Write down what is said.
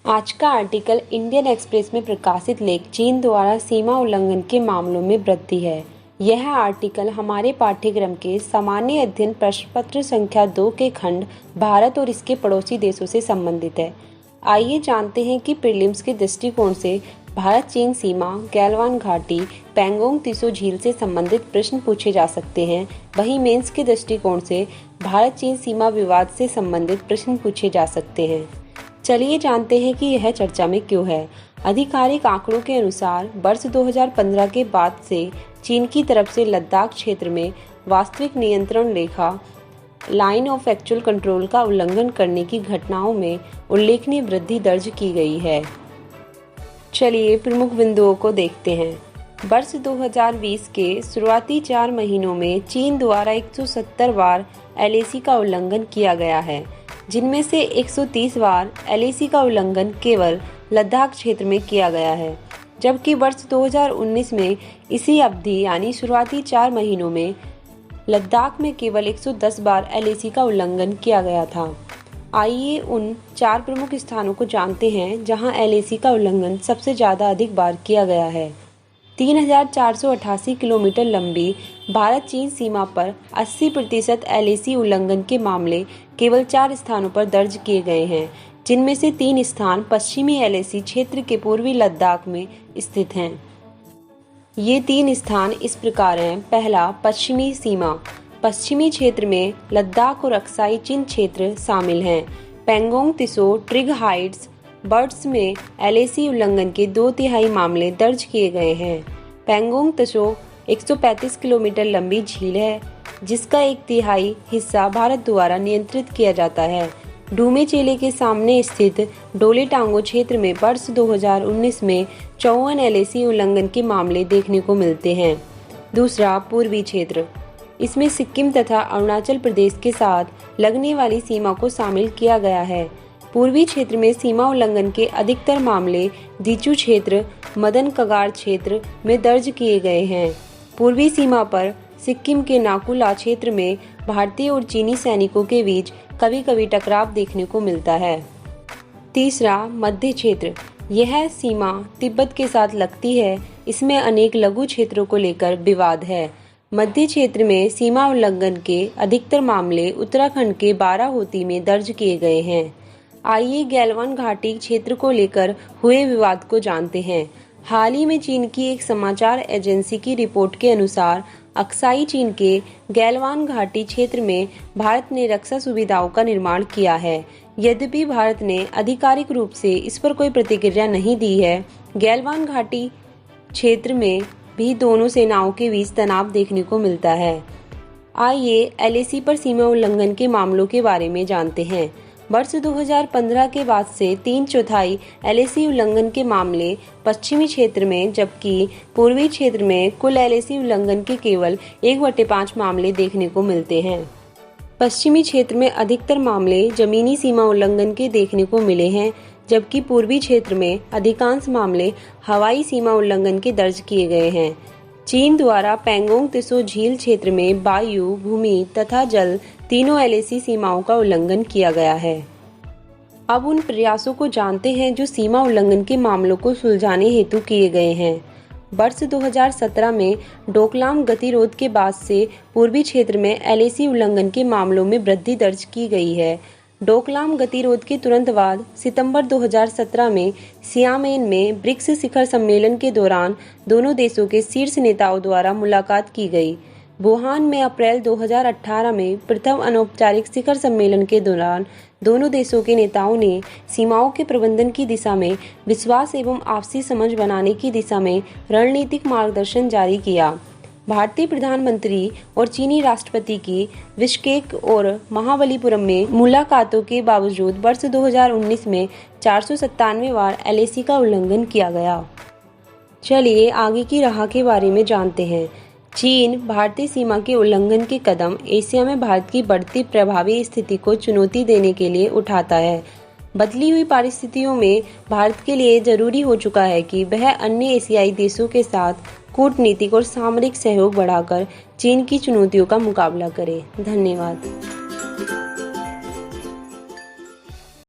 आज का article Indian express में प्रकाशित लेख चीन द्वारा सीमा उल्लंघन के मामलों में वृद्धि है। यह आर्टिकल हमारे पाठ्यक्रम के सामान्य अध्ययन प्रश्न पत्र संख्या 2 के खंड भारत और इसके पड़ोसी देशों से संबंधित है। आइए जानते हैं कि प्रीलिम्स के दृष्टिकोण से भारत चीन सीमा, गैलवान घाटी, पैंगोंग त्सो झील से संबंधित प्रश्न पूछे जा सकते हैं। वहीं मेंस के दृष्टिकोण से भारत चीन सीमा विवाद से संबंधित प्रश्न पूछे जा सकते हैं। चलिए जानते हैं कि यह चर्चा में क्यों है। आधिकारिक आंकड़ों के अनुसार वर्ष 2015 के बाद से चीन की तरफ से लद्दाख क्षेत्र में वास्तविक नियंत्रण रेखा लाइन ऑफ एक्चुअल कंट्रोल का उल्लंघन करने की घटनाओं में उल्लेखनीय वृद्धि दर्ज की गई है। चलिए प्रमुख बिंदुओं को देखते हैं। वर्ष 2020 के शुरुआती 4 महीनों में चीन द्वारा 170 बार LAC का उल्लंघन किया गया है, जिनमें से 130 बार LAC का उल्लंघन केवल लद्दाख क्षेत्र में किया गया है, जबकि वर्ष 2019 में इसी अवधि यानी शुरुआती 4 महीनों में लद्दाख में केवल 110 बार LAC का उल्लंघन किया गया था। आइए उन 4 प्रमुख स्थानों को जानते हैं जहां LAC का उल्लंघन सबसे ज़्यादा अधिक बार किया गया है। 3,488 किलोमीटर लंबी भारत चीन सीमा पर 80% LAC उल्लंघन के मामले केवल 4 स्थानों पर दर्ज किए गए हैं, जिनमें से 3 स्थान पश्चिमी LAC क्षेत्र के पूर्वी लद्दाख में स्थित हैं। ये 3 स्थान इस प्रकार हैं। पहला, पश्चिमी सीमा। पश्चिमी क्षेत्र में लद्दाख और अक्साई चिन क्षेत्र शामिल हैं। पैंगोंग त्सो ट्रिग हाइट्स बर्ड्स में LAC उल्लंघन के 2/3 मामले दर्ज किए गए हैं। पैंगोंग त्सो 135 किलोमीटर लंबी झील है, जिसका 1/3 हिस्सा भारत द्वारा नियंत्रित किया जाता है। डूमे चेले के सामने स्थित डोले टांगो क्षेत्र में वर्ष 2019 में 54 LAC उल्लंघन के मामले देखने को मिलते हैं। दूसरा, पूर्वी क्षेत्र। इसमें सिक्किम तथा अरुणाचल प्रदेश के साथ लगने वाली सीमा को शामिल किया गया है। पूर्वी क्षेत्र में सीमा उल्लंघन के अधिकतर मामले दीचू क्षेत्र, मदन कगार क्षेत्र में दर्ज किए गए हैं। पूर्वी सीमा पर सिक्किम के नाकुला क्षेत्र में भारतीय और चीनी सैनिकों के बीच कभी कभी टकराव देखने को मिलता है। तीसरा, मध्य क्षेत्र। यह सीमा तिब्बत के साथ लगती है। इसमें अनेक लघु क्षेत्रों को लेकर विवाद है। मध्य क्षेत्र में सीमा उल्लंघन के अधिकतर मामले उत्तराखंड के बाराहोती में दर्ज किए गए हैं। आइए गैलवान घाटी क्षेत्र को लेकर हुए विवाद को जानते हैं। हाल ही में चीन की एक समाचार एजेंसी की रिपोर्ट के अनुसार अक्साई चीन के गैलवान घाटी क्षेत्र में भारत ने रक्षा सुविधाओं का निर्माण किया है। यद्यपि भारत ने आधिकारिक रूप से इस पर कोई प्रतिक्रिया नहीं दी है। गैलवान घाटी क्षेत्र में भी दोनों सेनाओं के बीच तनाव देखने को मिलता है। आइए LAC पर सीमा उल्लंघन के मामलों के बारे में जानते हैं। वर्ष 2015 के बाद से 3/4 LAC उल्लंघन के मामले पश्चिमी क्षेत्र में, जबकि पूर्वी क्षेत्र में कुल LAC उल्लंघन के केवल 1/5 मामले देखने को मिलते हैं। पश्चिमी क्षेत्र में अधिकतर मामले जमीनी सीमा उल्लंघन के देखने को मिले हैं, जबकि पूर्वी क्षेत्र में अधिकांश मामले हवाई सीमा उल्लंघन के दर्ज किए गए हैं। चीन द्वारा पैंगोंग त्सो झील क्षेत्र में वायु, भूमि तथा जल तीनों LAC सीमाओं का उल्लंघन किया गया है। अब उन प्रयासों को जानते हैं जो सीमा उल्लंघन के मामलों को सुलझाने हेतु किए गए हैं। वर्ष 2017 में डोकलाम गतिरोध के बाद से पूर्वी क्षेत्र में LAC उल्लंघन के मामलों में वृद्धि दर्ज की गई है। डोकलाम गतिरोध के तुरंत बाद सितंबर 2017 में सियामेन में ब्रिक्स शिखर सम्मेलन के दौरान दोनों देशों के शीर्ष नेताओं द्वारा मुलाकात की गई। वुहान में अप्रैल 2018 में प्रथम अनौपचारिक शिखर सम्मेलन के दौरान दोनों देशों के नेताओं ने सीमाओं के प्रबंधन की दिशा में विश्वास एवं आपसी समझ बनाने की दिशा में रणनीतिक मार्गदर्शन जारी किया। भारतीय प्रधानमंत्री और चीनी राष्ट्रपति की बिश्केक और महाबलीपुरम में मुलाकातों के बावजूद वर्ष 2019 में 497 बार LAC का उल्लंघन किया गया। चलिए आगे की राह के बारे में जानते हैं। चीन भारतीय सीमा के उल्लंघन के कदम एशिया में भारत की बढ़ती प्रभावी स्थिति को चुनौती देने के लिए उठाता है। बदली हुई परिस्थितियों में भारत के लिए जरूरी हो चुका है कि वह अन्य एशियाई देशों के साथ कूटनीतिक और सामरिक सहयोग बढ़ाकर चीन की चुनौतियों का मुकाबला करे। धन्यवाद।